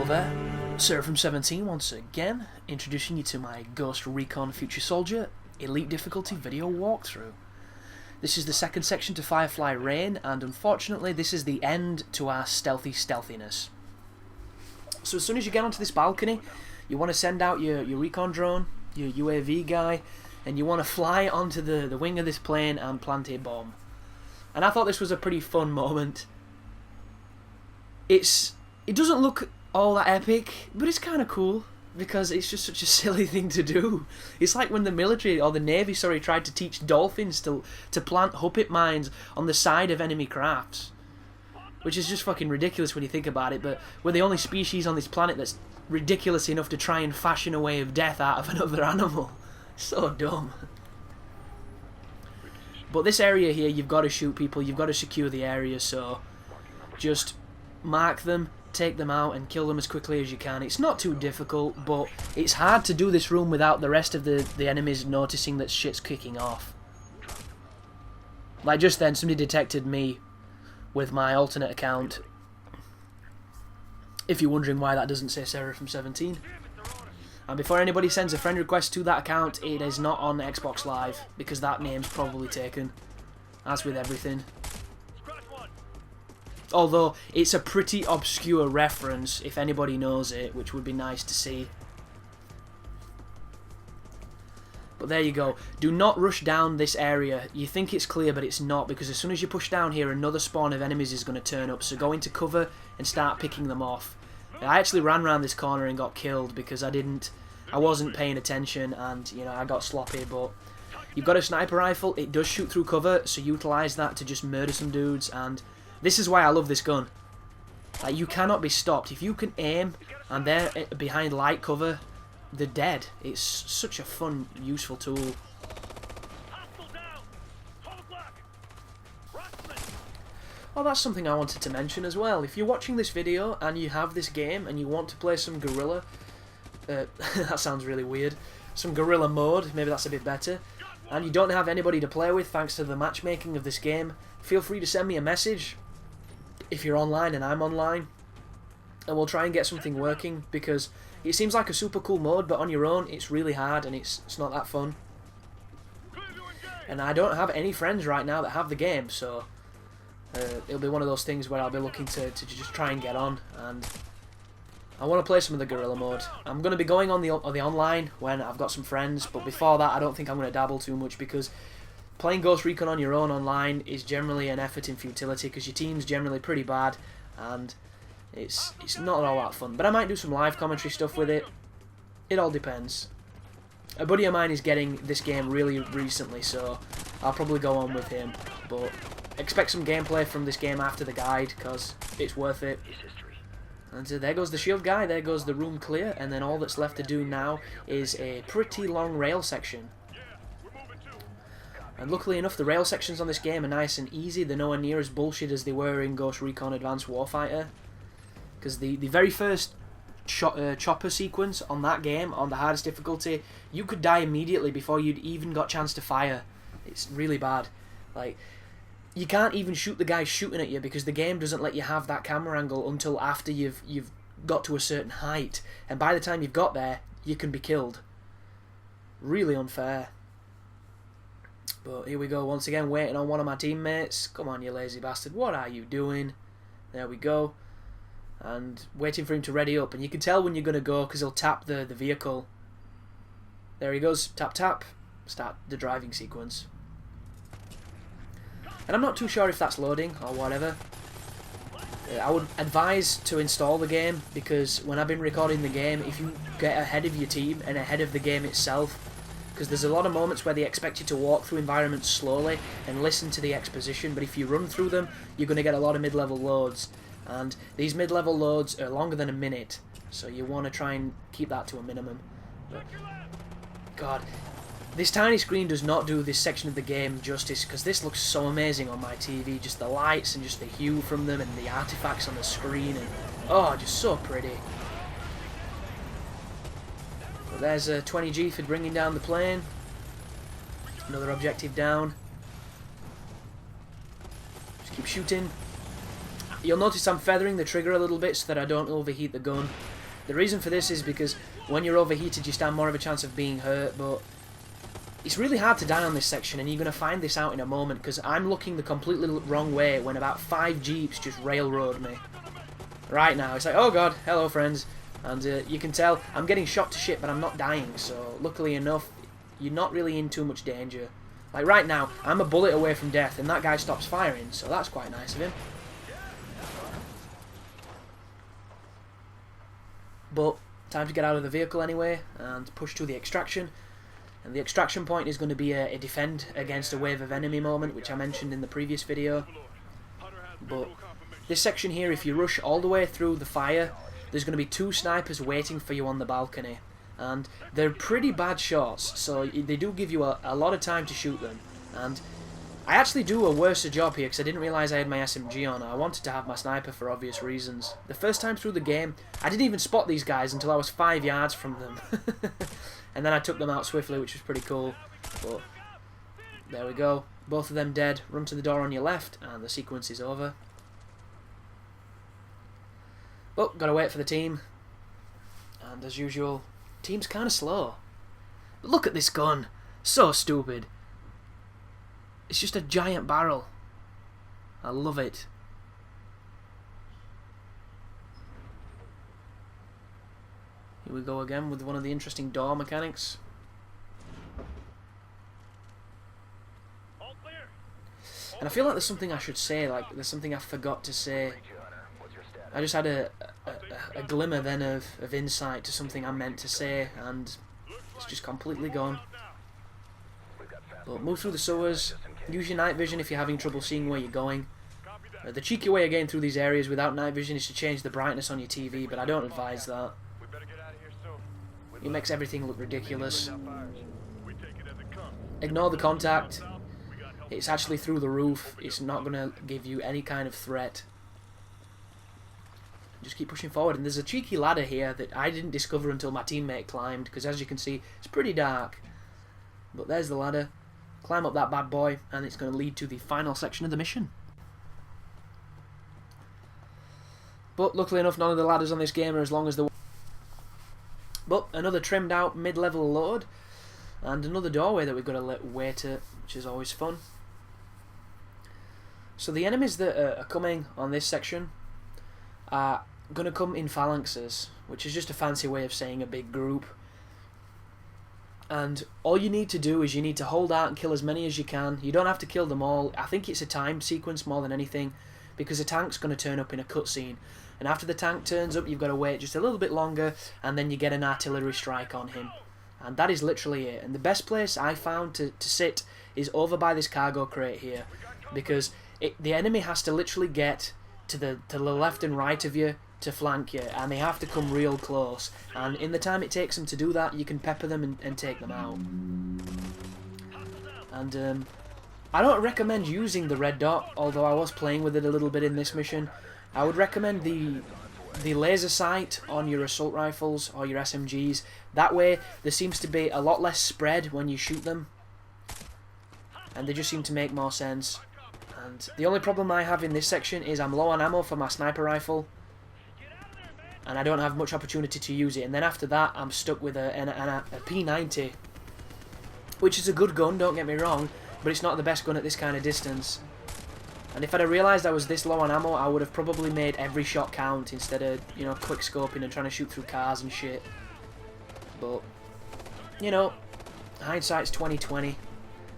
Hello there, Sarah from 17 once again, introducing you to my Ghost Recon Future Soldier Elite Difficulty video walkthrough. This is the second section to Firefly Rain, and unfortunately this is the end to our stealthiness. So as soon as you get onto this balcony, you want to send out your recon drone, your UAV guy, and you want to fly onto the wing of this plane and plant a bomb. And I thought this was a pretty fun moment. It doesn't look all that epic, but it's kind of cool because it's just such a silly thing to do. It's like when the military, or the Navy, sorry, tried to teach dolphins to plant huppet mines on the side of enemy crafts. Which is just fucking ridiculous when you think about it, but we're the only species on this planet that's ridiculous enough to try and fashion a way of death out of another animal. So dumb. But this area here, you've got to shoot people, you've got to secure the area, so just mark them, take them out and kill them as quickly as you can. It's not too difficult, but it's hard to do this room without the rest of the enemies noticing that shit's kicking off. Like just then, somebody detected me with my alternate account. If you're wondering why that doesn't say Sarah from 17. And before anybody sends a friend request to that account, it is not on Xbox Live, because that name's probably taken, as with everything. Although, it's a pretty obscure reference, if anybody knows it, which would be nice to see. But there you go. Do not rush down this area. You think it's clear, but it's not, because as soon as you push down here, another spawn of enemies is going to turn up, so go into cover and start picking them off. I actually ran around this corner and got killed because I wasn't paying attention and, you know, I got sloppy, but you've got a sniper rifle. It does shoot through cover, so utilize that to just murder some dudes, and this is why I love this gun. Like, you cannot be stopped. If you can aim and they're behind light cover, they're dead. It's such a fun, useful tool. Oh, that's something I wanted to mention as well. If you're watching this video and you have this game and you want to play some guerrilla, that sounds really weird, some guerrilla mode, maybe that's a bit better, and you don't have anybody to play with thanks to the matchmaking of this game, feel free to send me a message if you're online and I'm online, and we'll try and get something working, because it seems like a super cool mode, but on your own it's really hard and it's not that fun. And I don't have any friends right now that have the game, so it'll be one of those things where I'll be looking to just try and get on, and I want to play some of the guerrilla mode. I'm going to be going on the online when I've got some friends, but before that I don't think I'm going to dabble too much, because playing Ghost Recon on your own online is generally an effort in futility, because your team's generally pretty bad and it's not all that fun. But I might do some live commentary stuff with it. It all depends. A buddy of mine is getting this game really recently, so I'll probably go on with him, but expect some gameplay from this game after the guide, because it's worth it. And so there goes the shield guy, there goes the room clear, and then all that's left to do now is a pretty long rail section. And luckily enough, the rail sections on this game are nice and easy. They're nowhere near as bullshit as they were in Ghost Recon Advanced Warfighter, because the very first chopper sequence on that game, on the hardest difficulty, you could die immediately before you'd even got a chance to fire. It's really bad. Like, you can't even shoot the guy shooting at you, because the game doesn't let you have that camera angle until after you've got to a certain height, and by the time you've got there, you can be killed. Really unfair. But here we go, once again, waiting on one of my teammates. Come on, you lazy bastard, what are you doing? There we go. And waiting for him to ready up, and you can tell when you're going to go because he'll tap the vehicle. There he goes, tap tap, start the driving sequence. And I'm not too sure if that's loading or whatever. I would advise to install the game, because when I've been recording the game, if you get ahead of your team and ahead of the game itself, because there's a lot of moments where they expect you to walk through environments slowly and listen to the exposition, but if you run through them, you're going to get a lot of mid-level loads, and these mid-level loads are longer than a minute, so you want to try and keep that to a minimum. But, God, this tiny screen does not do this section of the game justice, because this looks so amazing on my TV, just the lights and just the hue from them and the artifacts on the screen, and oh, just so pretty. But there's a 20G for bringing down the plane. Another objective down. Just keep shooting. You'll notice I'm feathering the trigger a little bit so that I don't overheat the gun. The reason for this is because when you're overheated you stand more of a chance of being hurt, but it's really hard to die on this section, and you're going to find this out in a moment because I'm looking the completely wrong way when about 5 jeeps just railroad me. Right now, it's like, oh god, hello friends. And you can tell I'm getting shot to shit, but I'm not dying, so luckily enough, you're not really in too much danger. Like right now, I'm a bullet away from death, and that guy stops firing, so that's quite nice of him. But time to get out of the vehicle anyway and push to the extraction. And the extraction point is going to be a defend against a wave of enemy moment, which I mentioned in the previous video. But this section here, if you rush all the way through the fire, there's going to be 2 snipers waiting for you on the balcony. And they're pretty bad shots, so they do give you a lot of time to shoot them. And I actually do a worse job here because I didn't realise I had my SMG on. I wanted to have my sniper for obvious reasons. The first time through the game, I didn't even spot these guys until I was 5 yards from them. And then I took them out swiftly, which was pretty cool. But there we go. Both of them dead. Run to the door on your left, and the sequence is over. But gotta wait for the team. And as usual, team's kind of slow. But look at this gun. So stupid. It's just a giant barrel. I love it. Here we go again with one of the interesting door mechanics. And I feel like there's something I should say, like there's something I forgot to say. I just had a glimmer then of insight to something I meant to say, and it's just completely gone. But move through the sewers, use your night vision if you're having trouble seeing where you're going. The cheeky way of getting through these areas without night vision is to change the brightness on your TV, but I don't advise that. It makes everything look ridiculous. Ignore the contact. It's actually through the roof. It's not going to give you any kind of threat. Just keep pushing forward. And there's a cheeky ladder here that I didn't discover until my teammate climbed, because as you can see, it's pretty dark. But there's the ladder. Climb up that bad boy, and it's going to lead to the final section of the mission. But luckily enough, none of the ladders on this game are as long as the... But another trimmed out mid-level load, and another doorway that we've got to wait at, which is always fun. So the enemies that are coming on this section are going to come in phalanxes, which is just a fancy way of saying a big group. And all you need to do is you need to hold out and kill as many as you can. You don't have to kill them all. I think it's a timed sequence more than anything, because a tank's going to turn up in a cutscene. And after the tank turns up, you've got to wait just a little bit longer, and then you get an artillery strike on him. And that is literally it. And the best place I found to sit is over by this cargo crate here, because the enemy has to literally get to the left and right of you to flank you, and they have to come real close, and in the time it takes them to do that, you can pepper them and take them out. And I don't recommend using the red dot, although I was playing with it a little bit in this mission. I would recommend the laser sight on your assault rifles or your SMGs. That way there seems to be a lot less spread when you shoot them, and they just seem to make more sense. And the only problem I have in this section is I'm low on ammo for my sniper rifle, and I don't have much opportunity to use it. And then after that, I'm stuck with a P90, which is a good gun, don't get me wrong, but it's not the best gun at this kind of distance. And if I'd have realised I was this low on ammo, I would have probably made every shot count instead of, you know, quick scoping and trying to shoot through cars and shit. But, you know, hindsight's 20/20,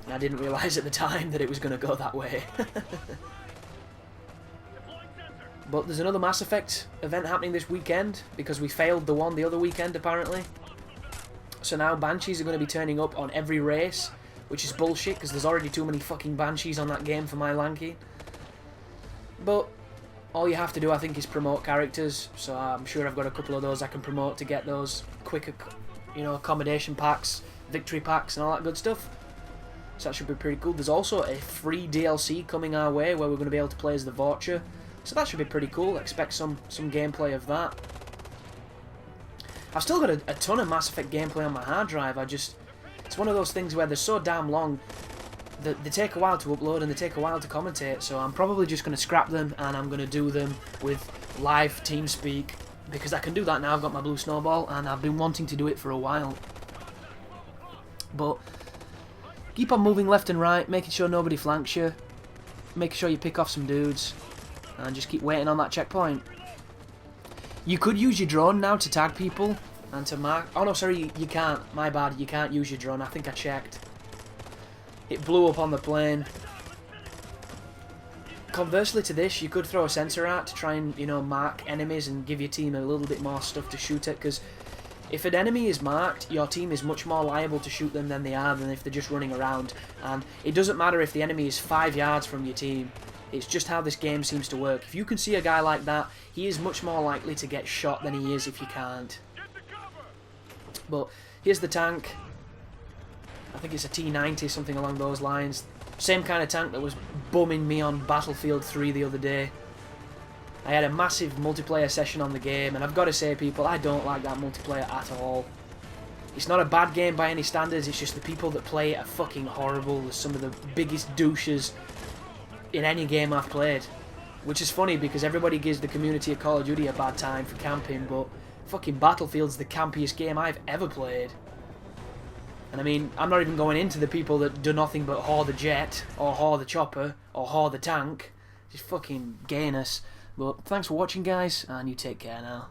and I didn't realise at the time that it was going to go that way. But there's another Mass Effect event happening this weekend, because we failed the one the other weekend apparently. So now Banshees are going to be turning up on every race, which is bullshit because there's already too many fucking Banshees on that game for my lanky. But all you have to do, I think, is promote characters, so I'm sure I've got a couple of those I can promote to get those quick, you know, accommodation packs, victory packs and all that good stuff. So that should be pretty cool. There's also a free DLC coming our way where we're going to be able to play as the Vulture. So that should be pretty cool. Expect some gameplay of that. I've still got a ton of Mass Effect gameplay on my hard drive. It's one of those things where they're so damn long. they take a while to upload and they take a while to commentate, so I'm probably just going to scrap them and I'm going to do them with live TeamSpeak, because I can do that now. I've got my blue snowball and I've been wanting to do it for a while. But keep on moving left and right, making sure nobody flanks you, making sure you pick off some dudes, and just keep waiting on that checkpoint. You could use your drone now to tag people and to mark... Oh no, sorry, you can't. My bad, you can't use your drone. I think I checked. It blew up on the plane. Conversely to this, you could throw a sensor out to try and, you know, mark enemies and give your team a little bit more stuff to shoot at, because if an enemy is marked, your team is much more liable to shoot them than they are than if they're just running around. And it doesn't matter if the enemy is 5 yards from your team. It's just how this game seems to work. If you can see a guy like that, he is much more likely to get shot than he is if you can't. But here's the tank. I think it's a T90, something along those lines. Same kind of tank that was bumming me on Battlefield 3 the other day. I had a massive multiplayer session on the game, and I've got to say, people, I don't like that multiplayer at all. It's not a bad game by any standards, it's just the people that play it are fucking horrible. They're some of the biggest douches in any game I've played. Which is funny, because everybody gives the community of Call of Duty a bad time for camping, but fucking Battlefield's the campiest game I've ever played. And I mean, I'm not even going into the people that do nothing but haul the jet, or haul the chopper, or haul the tank. Just fucking gayness. But thanks for watching, guys, and you take care now.